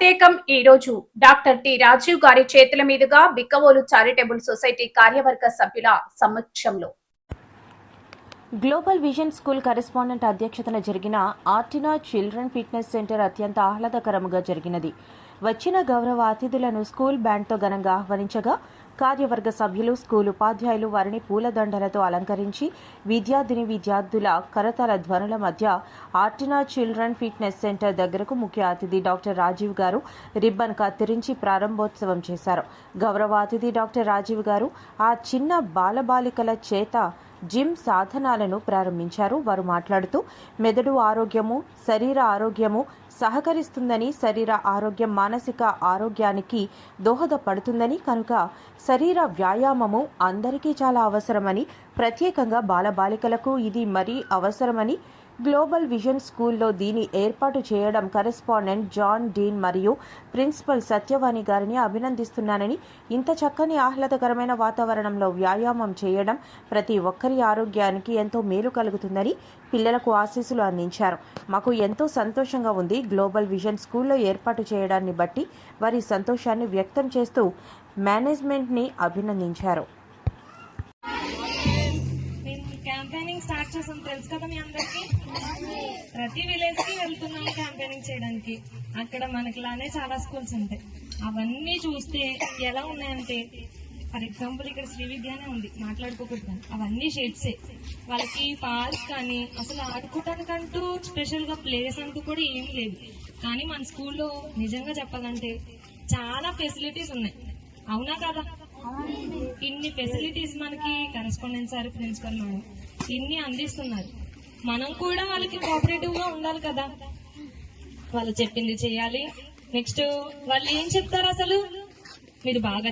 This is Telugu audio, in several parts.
ప్రత్యేకం ఈ రోజు డాక్టర్ టి రాజీవ్ గారి చేతుల మీదుగా బిక్కవోలు చారిటబుల్ సొసైటీ కార్యవర్గ సభ్యుల సమక్షంలో గ్లోబల్ విజన్ స్కూల్ కరెస్పాండెంట్ అధ్యక్షతన జరిగిన ఆర్టినా చిల్డ్రన్ ఫిట్నెస్ సెంటర్ అత్యంత ఆహ్లాదకరంగా జరిగినది. వచ్చిన గౌరవ అతిథులను స్కూల్ బ్యాండ్తో ఘనంగా ఆహ్వానించగా కార్యవర్గ సభ్యులు, స్కూల్ ఉపాధ్యాయులు వారిని పూలదండలతో అలంకరించి విద్యార్థుల కరతాళ ధ్వనుల మధ్య ఆర్టినా చిల్డ్రన్ ఫిట్నెస్ సెంటర్ దగ్గరకు ముఖ్య అతిథి డాక్టర్ రాజీవ్ గారు రిబ్బన్ కత్తిరించి ప్రారంభోత్సవం చేశారు. గౌరవ అతిథి డాక్టర్ రాజీవ్ గారు ఆ చిన్న బాలబాలికల చేత జిమ్ సాధనాలను ప్రారంభించారు. వారు మాట్లాడుతూ మెదడు ఆరోగ్యము, శరీర ఆరోగ్యము సహకరిస్తుందని, శరీర ఆరోగ్యం మానసిక ఆరోగ్యానికి దోహదపడుతుందని, కనుక శరీర వ్యాయామము అందరికీ చాలా అవసరమని, ప్రత్యేకంగా బాలబాలికలకు ఇది మరీ అవసరమని, గ్లోబల్ విజన్ స్కూల్లో దీని ఏర్పాటు చేయడం కరెస్పాండెంట్ జాన్ డీన్ మరియు ప్రిన్సిపల్ సత్యవాణి గారిని అభినందిస్తున్నానని, ఇంత చక్కని ఆహ్లాదకరమైన వాతావరణంలో వ్యాయామం చేయడం ప్రతి ఒక్కరి ఆరోగ్యానికి ఎంతో మేలు కలుగుతుందని పిల్లలకు ఆశీస్సులు అందించారు. మాకు ఎంతో సంతోషంగా ఉంది. గ్లోబల్ విజన్ స్కూల్లో ఏర్పాటు చేయడాన్ని బట్టి వారి సంతోషాన్ని వ్యక్తం చేస్తూ మేనేజ్మెంట్ని అభినందించారు. క్యాంపెయినింగ్ స్టార్ట్ చేసాం, తెలుసు కదా మీ అందరికి. ప్రతి విలేజ్ కి వెళ్తున్నాం క్యాంపెయినింగ్ చేయడానికి. అక్కడ మనకిలానే చాలా స్కూల్స్ ఉంటాయి. అవన్నీ చూస్తే ఎలా ఉన్నాయంటే, ఫర్ ఎగ్జాంపుల్ ఇక్కడ శ్రీ విద్యానే ఉంది, మాట్లాడుకోకూడదు, అవన్నీ షేడ్సే. వాళ్ళకి పార్క్ కానీ అసలు ఆడుకోవడానికంటూ స్పెషల్ గా ప్లేస్ అంటూ కూడా ఏం లేదు. కానీ మన స్కూల్లో నిజంగా చెప్పాలంటే చాలా ఫెసిలిటీస్ ఉన్నాయి. అవునా కదా? ఇన్ని ఫెసిలిటీస్ మనకి కరెస్పాండెంట్ సార్, ప్రిన్సిపల్ మేడం ఇన్ని అందిస్తున్నారు. మనం కూడా వాళ్ళకి కోఆపరేటివ్ గా ఉండాలి కదా. వాళ్ళు చెప్పింది చేయాలి. నెక్స్ట్ వాళ్ళు ఏం చెప్తారు, అసలు మీరు బాగా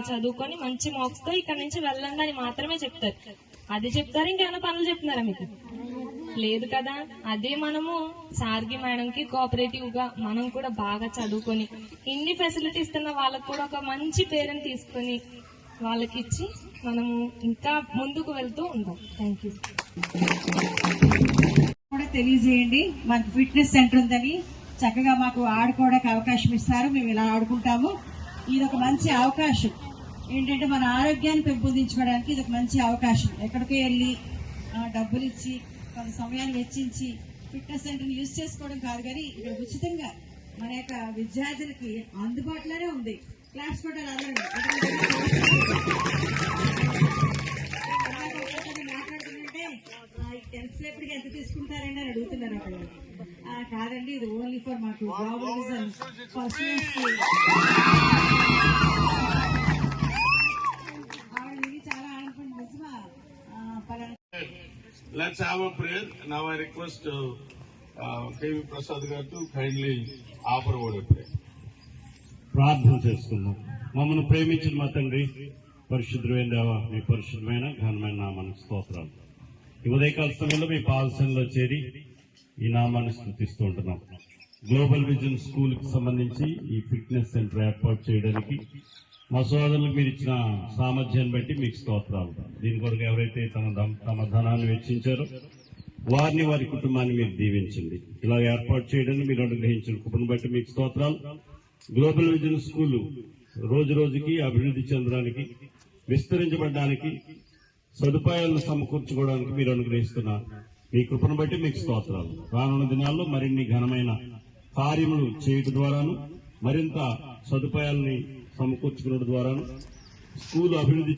చదువుకొని మంచి మార్క్స్ తో ఇక్కడ నుంచి వెళ్ళండి అని మాత్రమే చెప్తారు. అది చెప్తారు, ఇంకేమైనా పనులు చెప్తున్నారా మీకు? లేదు కదా. అదే మనము సార్కి మేడంకి కోఆపరేటివ్ గా మనం కూడా బాగా చదువుకొని ఇన్ని ఫెసిలిటీస్ ఇస్తున్న వాళ్ళకు కూడా ఒక మంచి పేరుని తీసుకొని వాళ్ళకి ఇచ్చి మనము ఇంకా ముందుకు వెళ్తూ ఉంటాం. Thank you. కూడా తెలియజేయండి, మనకు ఫిట్నెస్ సెంటర్ ఉందని. చక్కగా మాకు ఆడుకోవడానికి అవకాశం ఇస్తారు. మేము ఇలా ఆడుకుంటాము. ఇది ఒక మంచి అవకాశం ఏంటంటే మన ఆరోగ్యాన్ని పెంపొందించుకోవడానికి ఇది ఒక మంచి అవకాశం. ఎక్కడికో వెళ్ళి డబ్బులు ఇచ్చి కొంత సమయాన్ని వెచ్చించి ఫిట్నెస్ సెంటర్ని యూజ్ చేసుకోవడం కాదు, కానీ ఇక్కడ ఉచితంగా మన యొక్క విద్యార్థులకి అందుబాటులోనే ఉంది. క్లాస్ కొట్టాలి అందరూ. మాట్లాడుతుంటే ఎంతసేపటికి ఎంత తీసుకుంటారండి అని అడుగుతున్నారు అక్కడ. కాదండి, ఇది ఓన్లీ ఫర్ మాకు గ్లోబల్ విజన్ చాలా ఆనందపడి నిజమా. Let's have a prayer. Now I request K.V. Prasad garu to kindly offer word of prayer. ప్రార్థన చేసుకుందాం. మమ్మల్ని ప్రేమించిన మా తండ్రి, పరిశుద్ధమైన దేవా, మీ పరిశుద్ధమైన ఘనమైన నామానికి స్తోత్రాలు. ఈ ఉదయకాల సమయంలో మీ పాదశంలో చేరి ఈ నామాన్ని స్తుతిస్తూ ఉంటున్నాం. గ్లోబల్ విజన్ స్కూల్ కి సంబంధించి ఈ ఫిట్నెస్ సెంటర్ ఏర్పాటు చేయడానికి మా సోదరులకు మీరు ఇచ్చిన సామర్థ్యాన్ని బట్టి మీకు స్తోత్రాలు. దీని కొరకు ఎవరైతే తమ ధనాన్ని వెచ్చించారో వారిని, వారి కుటుంబాన్ని మీరు దీవించండి. ఇలా ఏర్పాటు చేయడానికి మీరు అనుగ్రహించిన కృపను బట్టి మీకు స్తోత్రాలు. గ్లోబల్ విజన్ స్కూల్ రోజు రోజుకి అభివృద్ధి చెందడానికి, విస్తరించబడడానికి, సదుపాయాలను సమకూర్చుకోవడానికి మీరు అనుగ్రహిస్తున్న మీ కృపను బట్టి మీకు స్తోత్రాలు. రానున్న దినాల్లో మరిన్ని ఘనమైన కార్యములు చేయడం ద్వారాను, మరింత సదుపాయాలని సమకూర్చుకోవడం ద్వారాను స్కూల్ అభివృద్ధి